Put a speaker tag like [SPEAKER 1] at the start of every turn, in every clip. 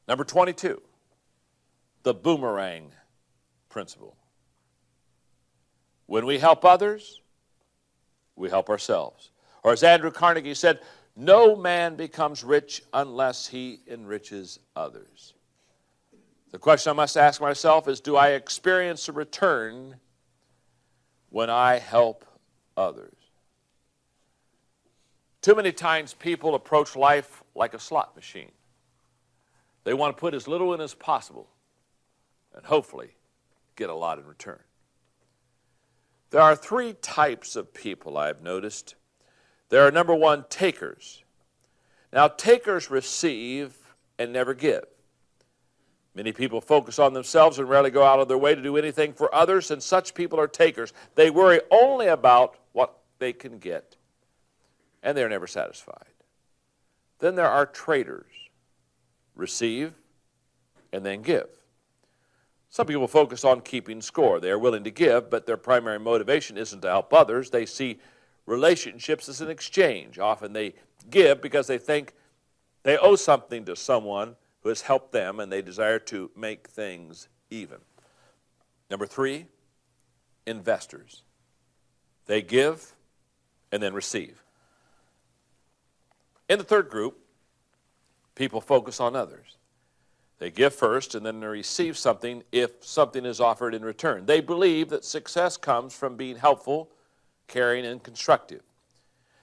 [SPEAKER 1] Number 22, the boomerang principle. When we help others, we help ourselves. Or as Andrew Carnegie said, no man becomes rich unless he enriches others. The question I must ask myself is, do I experience a return when I help others? Too many times people approach life like a slot machine. They want to put as little in as possible and hopefully get a lot in return. There are three types of people I've noticed. There are, number one, takers. Now, takers receive and never give. Many people focus on themselves and rarely go out of their way to do anything for others, and such people are takers. They worry only about what they can get, and they're never satisfied. Then there are traders. Receive and then give. Some people focus on keeping score. They are willing to give, but their primary motivation isn't to help others. They see relationships as an exchange. Often they give because they think they owe something to someone who has helped them, and they desire to make things even. Number three, investors. They give and then receive. In the third group, people focus on others. They give first and then they receive something if something is offered in return. They believe that success comes from being helpful, caring, and constructive.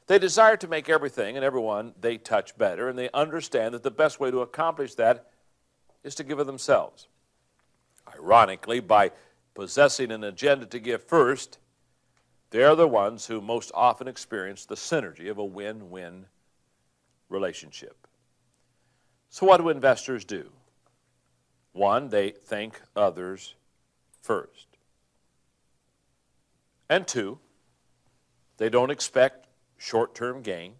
[SPEAKER 1] They desire to make everything and everyone they touch better, and they understand that the best way to accomplish that is to give of themselves. Ironically, by possessing an agenda to give first, they are the ones who most often experience the synergy of a win-win relationship. So what do investors do? One, they think others first. And two, they don't expect short-term gain.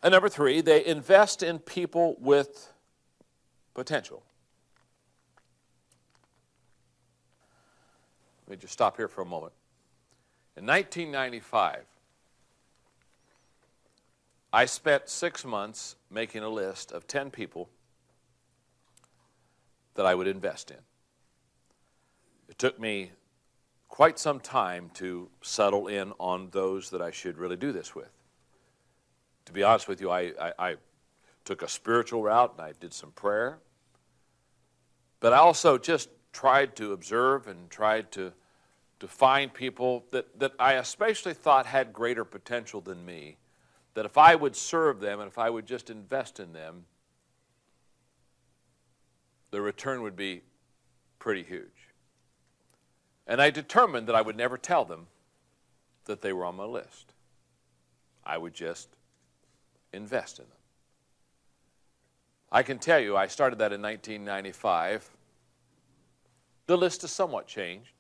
[SPEAKER 1] And number three, they invest in people with potential. Let me just stop here for a moment. In 1995, I spent 6 months making a list of 10 people that I would invest in. It took me quite some time to settle in on those that I should really do this with. To be honest with you, I took a spiritual route and I did some prayer. But I also just tried to observe and tried to find people that I especially thought had greater potential than me, that if I would serve them and if I would just invest in them, the return would be pretty huge. And I determined that I would never tell them that they were on my list. I would just invest in them. I can tell you, I started that in 1995. The list has somewhat changed.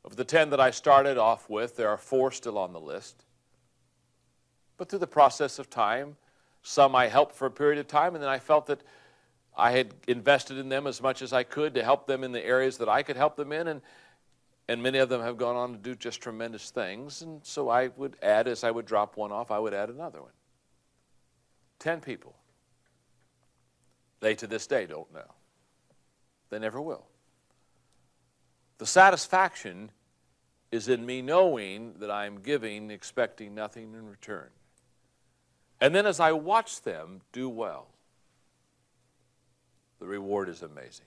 [SPEAKER 1] Of the 10 that I started off with, there are 4 still on the list. But through the process of time, some I helped for a period of time, and then I felt that I had invested in them as much as I could to help them in the areas that I could help them in, and many of them have gone on to do just tremendous things. And so I would add, as I would drop one off, I would add another one. 10 people. They to this day don't know. They never will. The satisfaction is in me knowing that I'm giving, expecting nothing in return. And then as I watch them do well, the reward is amazing.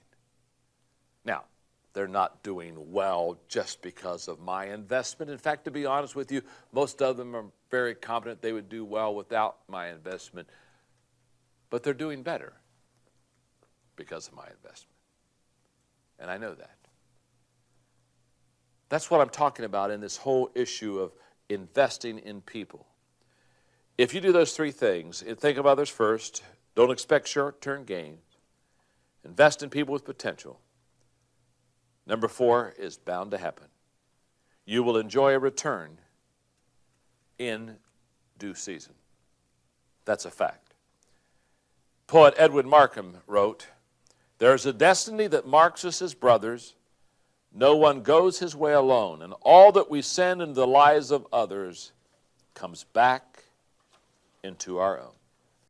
[SPEAKER 1] Now, they're not doing well just because of my investment. In fact, to be honest with you, most of them are very confident they would do well without my investment. But they're doing better because of my investment. And I know that. That's what I'm talking about in this whole issue of investing in people. If you do those 3 things, think of others first, don't expect short-term gains, invest in people with potential. Number 4 is bound to happen. You will enjoy a return in due season. That's a fact. Poet Edwin Markham wrote, "There's a destiny that marks us as brothers. No one goes his way alone, and all that we send into the lives of others comes back into our own."